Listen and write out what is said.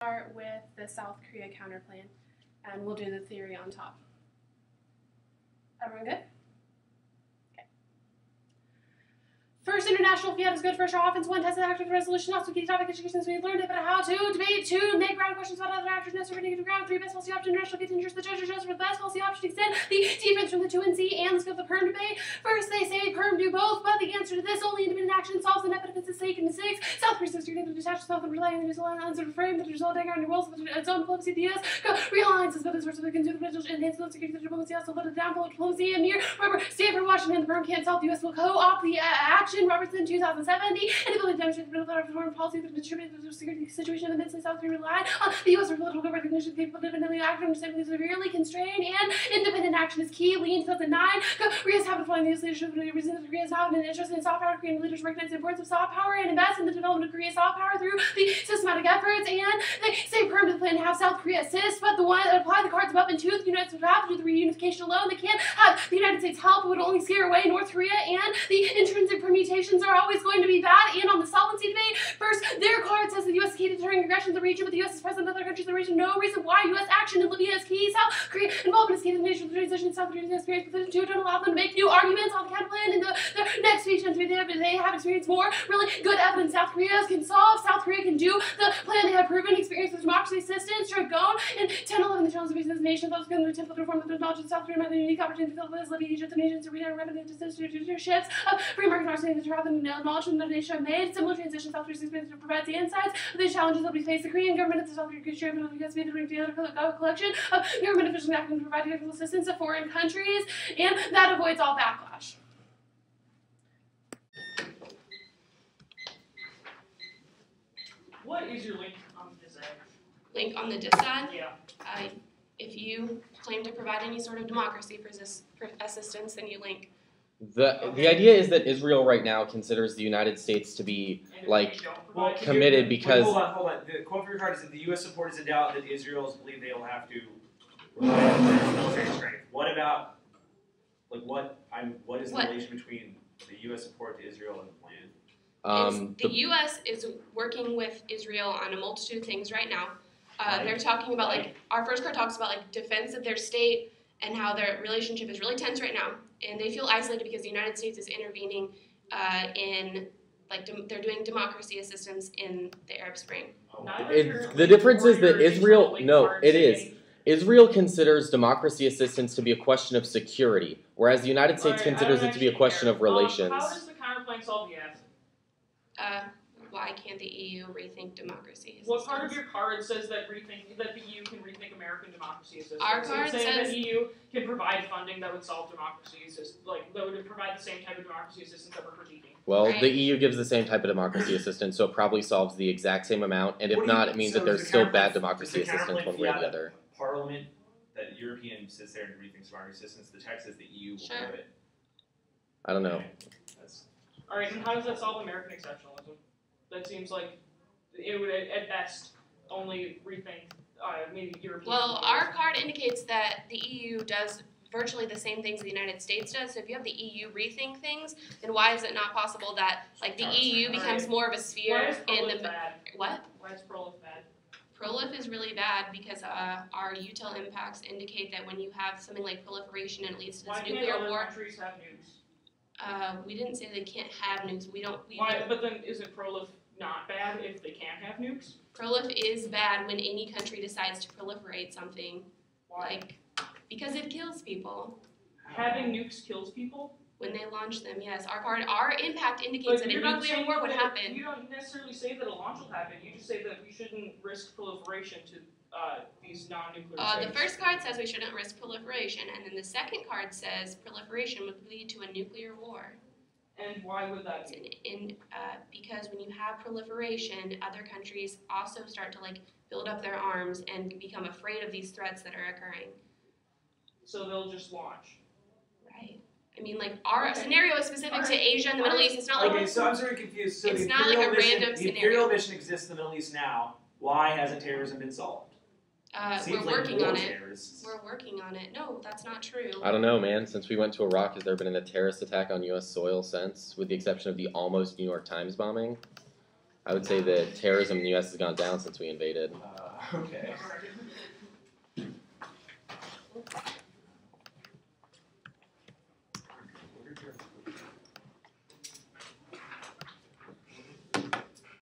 Start with the South Korea counterplan, and we'll do the theory on top. Everyone good? Okay. First, international fiat is good for our offense. One, tested active resolution. Also, key topic education, we learned about how to debate. Two, make ground questions about other actors necessary to get to ground. Three, best policy option. International contingers. The judges for the best policy option extend the difference from the 2 and C and the scope of the perm debate. First, they say perm do both, but the answer to this only independent action solves the net benefits of stake in the six. South Korea says you're going to detach itself and rely on the New Zealand unsort of frame that there's all dagger on your walls with its own diplomacy. The US realigns as better source of the consumer potential to enhance the security of diplomacy, also let it down for diplomacy and near. Remember, Stanford, Washington, the perm can't solve. The US will co-opt the action. Robertson, 2070, and ability to demonstrate the middle of foreign policy that distributed the security situation in the midst of South Korea relied on the US for political recognition, capable of independently acting, severely constrained, and independent action is key. Lee in 2009, Korea's habit of following the US leadership, reason that Korea's not an interest in soft power. Korean leaders recognize the importance of soft power and invest in the development of Korea's soft power through the systematic efforts, and they say permanent plan to have South Korea assist, but the one that apply the cards above and to the United States would have to do the reunification alone. They can't have the United States help. It would only scare away North Korea, and the intrinsic permutations are always going to be bad. And on the solvency debate, first, their card says the U.S. is key to deterring aggression in the region, but the U.S. is present in other countries in the region. No reason why U.S. action in Libya is key. South Korea involvement is key to the nation of the transition. South Korea's experience with two don't allow them to make new arguments on the counterplan. In their next speech, they have experienced more really good evidence South Korea can solve. South Korea can do the plan. They have proven experience with democracy assistance. Dragon in 1011, the challenges facing this nation. Those going to template reform that acknowledges South Korea might be a unique opportunity to fill with Libya, Egypt, and nations to read and remedy the dictatorships of free market understanding that rather than acknowledgement that the nation have made. Similar transition South Korea's experience to provide the insights of these challenges that we face. The Korean government is the South Korean chairman of the U.S. to bring together a collection of government officials acting to provide technical assistance to foreign countries, and that avoids all backlash. What is your link on this ad? Link on the diss ad? Yeah. If you claim to provide any sort of democracy assistance, then you link. The idea is that Israel right now considers the United States to be committed because. Wait, hold on. The quote from your card is that the U.S. support is in doubt that the Israelis believe they will have to provide military strength. What about what is the relation between the U.S. support to Israel and the plan? The U.S. is working with Israel on a multitude of things right now. They're talking about our first card talks about defense of their state and how their relationship is really tense right now, and they feel isolated because the United States is intervening they're doing democracy assistance in the Arab Spring. The difference is that Israel considers democracy assistance to be a question of security, whereas the United States considers it to be a question of relations. How does the counterplan solve the asset? Why can't the EU rethink democracy assistance? What part of your card says that the EU can rethink American democracy assistance? Our card says that the EU can provide funding that would solve democracy assistance, that would provide the same type of democracy assistance that we're critiquing. Well, right. The EU gives the same type of democracy assistance, so it probably solves the exact same amount, and if not, it means that there's still bad democracy assistance one way or the other. Parliament, that European sits there and rethinks democracy assistance, the text says the EU will do it. I don't know. Okay. Alright, and how does that solve American exceptionalism? That seems like it would, at best, only rethink maybe European. Well, our card indicates that the EU does virtually the same things the United States does. So if you have the EU rethink things, then why is it not possible that the EU becomes more of a sphere in the bad? What? Why is pro-lif bad? Pro-lif is really bad because our UTIL impacts indicate that when you have something like proliferation, it leads to this nuclear war. Why can't other countries have nukes? We didn't say they can't have nukes. But then isn't pro-lif not bad if they can't have nukes? Pro-lif is bad when any country decides to proliferate something. Why? Because it kills people. Having nukes kills people? When they launch them, yes. Our impact indicates that a nuclear war would happen. You don't necessarily say that a launch will happen. You just say that we shouldn't risk proliferation to these non-nuclear states. The first card says we shouldn't risk proliferation, and then the second card says proliferation would lead to a nuclear war. And why would that be? Because when you have proliferation, other countries also start to build up their arms and become afraid of these threats that are occurring. So they'll just launch. Right. I mean, our scenario is specific to Asia and the Middle East. It's not Okay, so I'm sort of confused. So it's not like a random the scenario. imperial mission exists in the Middle East now. Why hasn't terrorism been solved? We're working on it. We're working on it. No, that's not true. I don't know, man. Since we went to Iraq, has there been a terrorist attack on U.S. soil since, with the exception of the almost New York Times bombing? I would say that terrorism in the U.S. has gone down since we invaded. Okay.